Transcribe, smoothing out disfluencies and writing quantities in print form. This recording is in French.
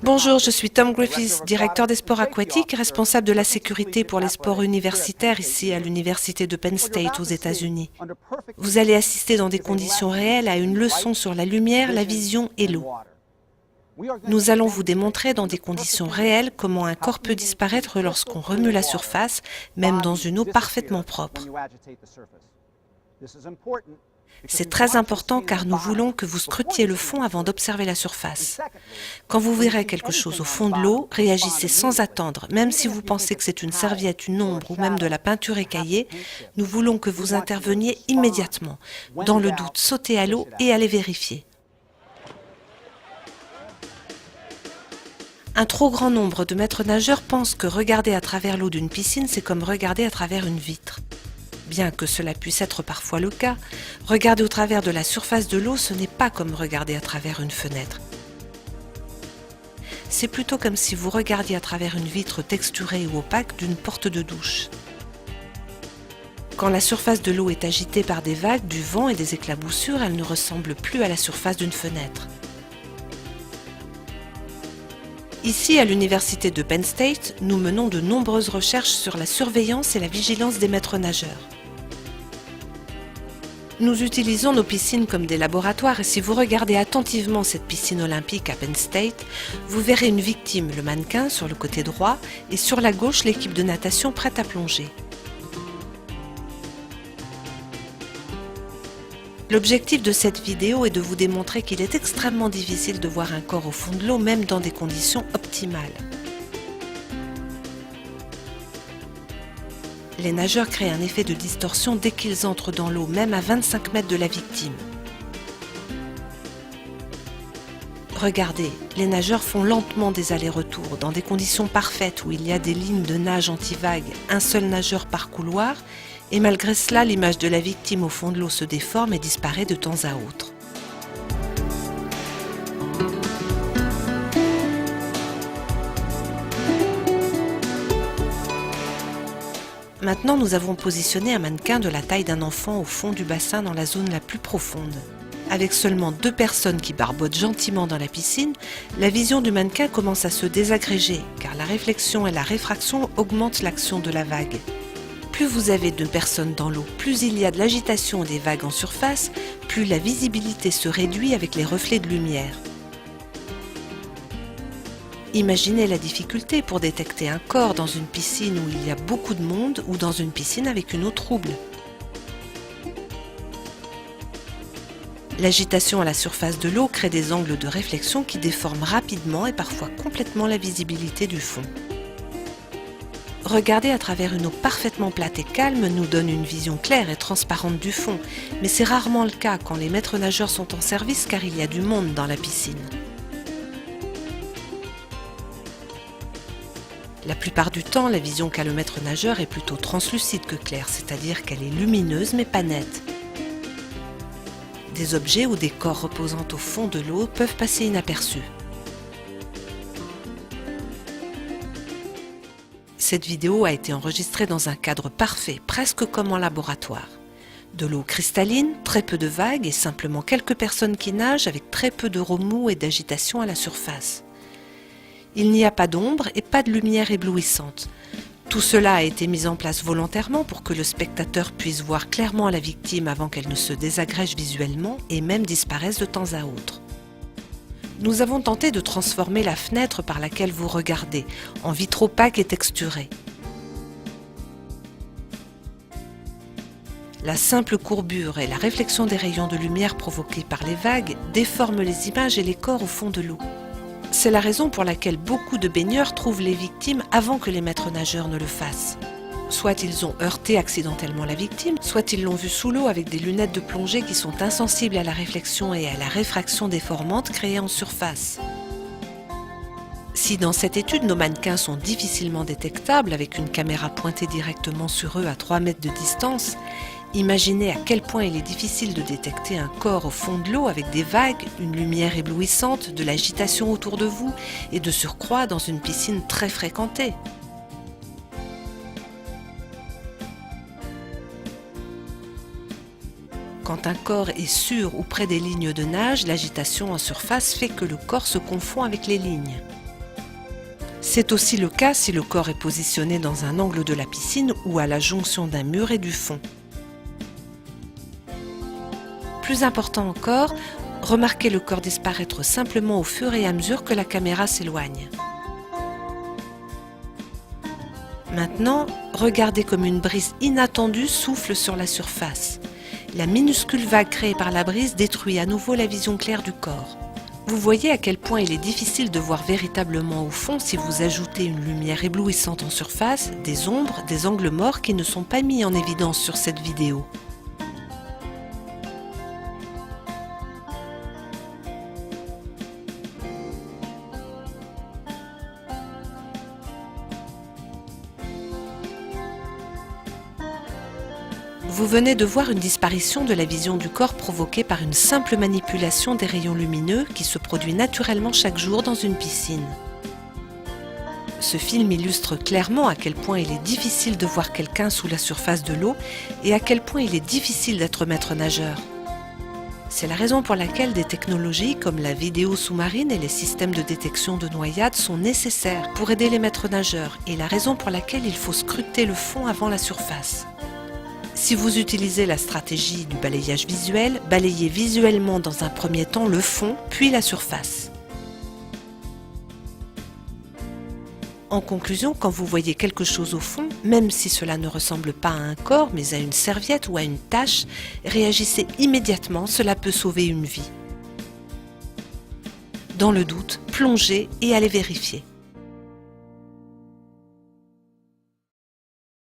Bonjour, je suis Tom Griffiths, directeur des sports aquatiques et responsable de la sécurité pour les sports universitaires ici à l'Université de Penn State aux États-Unis. Vous allez assister dans des conditions réelles à une leçon sur la lumière, la vision et l'eau. Nous allons vous démontrer dans des conditions réelles comment un corps peut disparaître lorsqu'on remue la surface, même dans une eau parfaitement propre. C'est très important car nous voulons que vous scrutiez le fond avant d'observer la surface. Quand vous verrez quelque chose au fond de l'eau, réagissez sans attendre, même si vous pensez que c'est une serviette, une ombre ou même de la peinture écaillée. Nous voulons que vous interveniez immédiatement. Dans le doute, sautez à l'eau et allez vérifier. Un trop grand nombre de maîtres nageurs pensent que regarder à travers l'eau d'une piscine, c'est comme regarder à travers une vitre. Bien que cela puisse être parfois le cas, regarder au travers de la surface de l'eau, ce n'est pas comme regarder à travers une fenêtre. C'est plutôt comme si vous regardiez à travers une vitre texturée ou opaque d'une porte de douche. Quand la surface de l'eau est agitée par des vagues, du vent et des éclaboussures, elle ne ressemble plus à la surface d'une fenêtre. Ici, à l'Université de Penn State, nous menons de nombreuses recherches sur la surveillance et la vigilance des maîtres nageurs. Nous utilisons nos piscines comme des laboratoires et si vous regardez attentivement cette piscine olympique à Penn State, vous verrez une victime, le mannequin, sur le côté droit et sur la gauche, l'équipe de natation prête à plonger. L'objectif de cette vidéo est de vous démontrer qu'il est extrêmement difficile de voir un corps au fond de l'eau, même dans des conditions optimales. Les nageurs créent un effet de distorsion dès qu'ils entrent dans l'eau, même à 25 mètres de la victime. Regardez, les nageurs font lentement des allers-retours dans des conditions parfaites où il y a des lignes de nage anti-vague, un seul nageur par couloir, et malgré cela, l'image de la victime au fond de l'eau se déforme et disparaît de temps à autre. Maintenant, nous avons positionné un mannequin de la taille d'un enfant au fond du bassin dans la zone la plus profonde. Avec seulement 2 personnes qui barbotent gentiment dans la piscine, la vision du mannequin commence à se désagréger car la réflexion et la réfraction augmentent l'action de la vague. Plus vous avez de personnes dans l'eau, plus il y a de l'agitation des vagues en surface, plus la visibilité se réduit avec les reflets de lumière. Imaginez la difficulté pour détecter un corps dans une piscine où il y a beaucoup de monde ou dans une piscine avec une eau trouble. L'agitation à la surface de l'eau crée des angles de réflexion qui déforment rapidement et parfois complètement la visibilité du fond. Regarder à travers une eau parfaitement plate et calme nous donne une vision claire et transparente du fond, mais c'est rarement le cas quand les maîtres nageurs sont en service car il y a du monde dans la piscine. La plupart du temps, la vision qu'a le maître nageur est plutôt translucide que claire, c'est-à-dire qu'elle est lumineuse mais pas nette. Des objets ou des corps reposant au fond de l'eau peuvent passer inaperçus. Cette vidéo a été enregistrée dans un cadre parfait, presque comme en laboratoire. De l'eau cristalline, très peu de vagues et simplement quelques personnes qui nagent avec très peu de remous et d'agitation à la surface. Il n'y a pas d'ombre et pas de lumière éblouissante. Tout cela a été mis en place volontairement pour que le spectateur puisse voir clairement la victime avant qu'elle ne se désagrège visuellement et même disparaisse de temps à autre. Nous avons tenté de transformer la fenêtre par laquelle vous regardez en vitre opaque et texturée. La simple courbure et la réflexion des rayons de lumière provoqués par les vagues déforment les images et les corps au fond de l'eau. C'est la raison pour laquelle beaucoup de baigneurs trouvent les victimes avant que les maîtres nageurs ne le fassent. Soit ils ont heurté accidentellement la victime, soit ils l'ont vue sous l'eau avec des lunettes de plongée qui sont insensibles à la réflexion et à la réfraction déformante créée en surface. Si dans cette étude nos mannequins sont difficilement détectables avec une caméra pointée directement sur eux à 3 mètres de distance, imaginez à quel point il est difficile de détecter un corps au fond de l'eau avec des vagues, une lumière éblouissante, de l'agitation autour de vous et de surcroît dans une piscine très fréquentée. Quand un corps est sur ou près des lignes de nage, l'agitation en surface fait que le corps se confond avec les lignes. C'est aussi le cas si le corps est positionné dans un angle de la piscine ou à la jonction d'un mur et du fond. Plus important encore, remarquez le corps disparaître simplement au fur et à mesure que la caméra s'éloigne. Maintenant, regardez comme une brise inattendue souffle sur la surface. La minuscule vague créée par la brise détruit à nouveau la vision claire du corps. Vous voyez à quel point il est difficile de voir véritablement au fond si vous ajoutez une lumière éblouissante en surface, des ombres, des angles morts qui ne sont pas mis en évidence sur cette vidéo. Vous venez de voir une disparition de la vision du corps provoquée par une simple manipulation des rayons lumineux qui se produit naturellement chaque jour dans une piscine. Ce film illustre clairement à quel point il est difficile de voir quelqu'un sous la surface de l'eau et à quel point il est difficile d'être maître nageur. C'est la raison pour laquelle des technologies comme la vidéo sous-marine et les systèmes de détection de noyade sont nécessaires pour aider les maîtres nageurs et la raison pour laquelle il faut scruter le fond avant la surface. Si vous utilisez la stratégie du balayage visuel, balayez visuellement dans un premier temps le fond, puis la surface. En conclusion, quand vous voyez quelque chose au fond, même si cela ne ressemble pas à un corps, mais à une serviette ou à une tache, réagissez immédiatement, cela peut sauver une vie. Dans le doute, plongez et allez vérifier.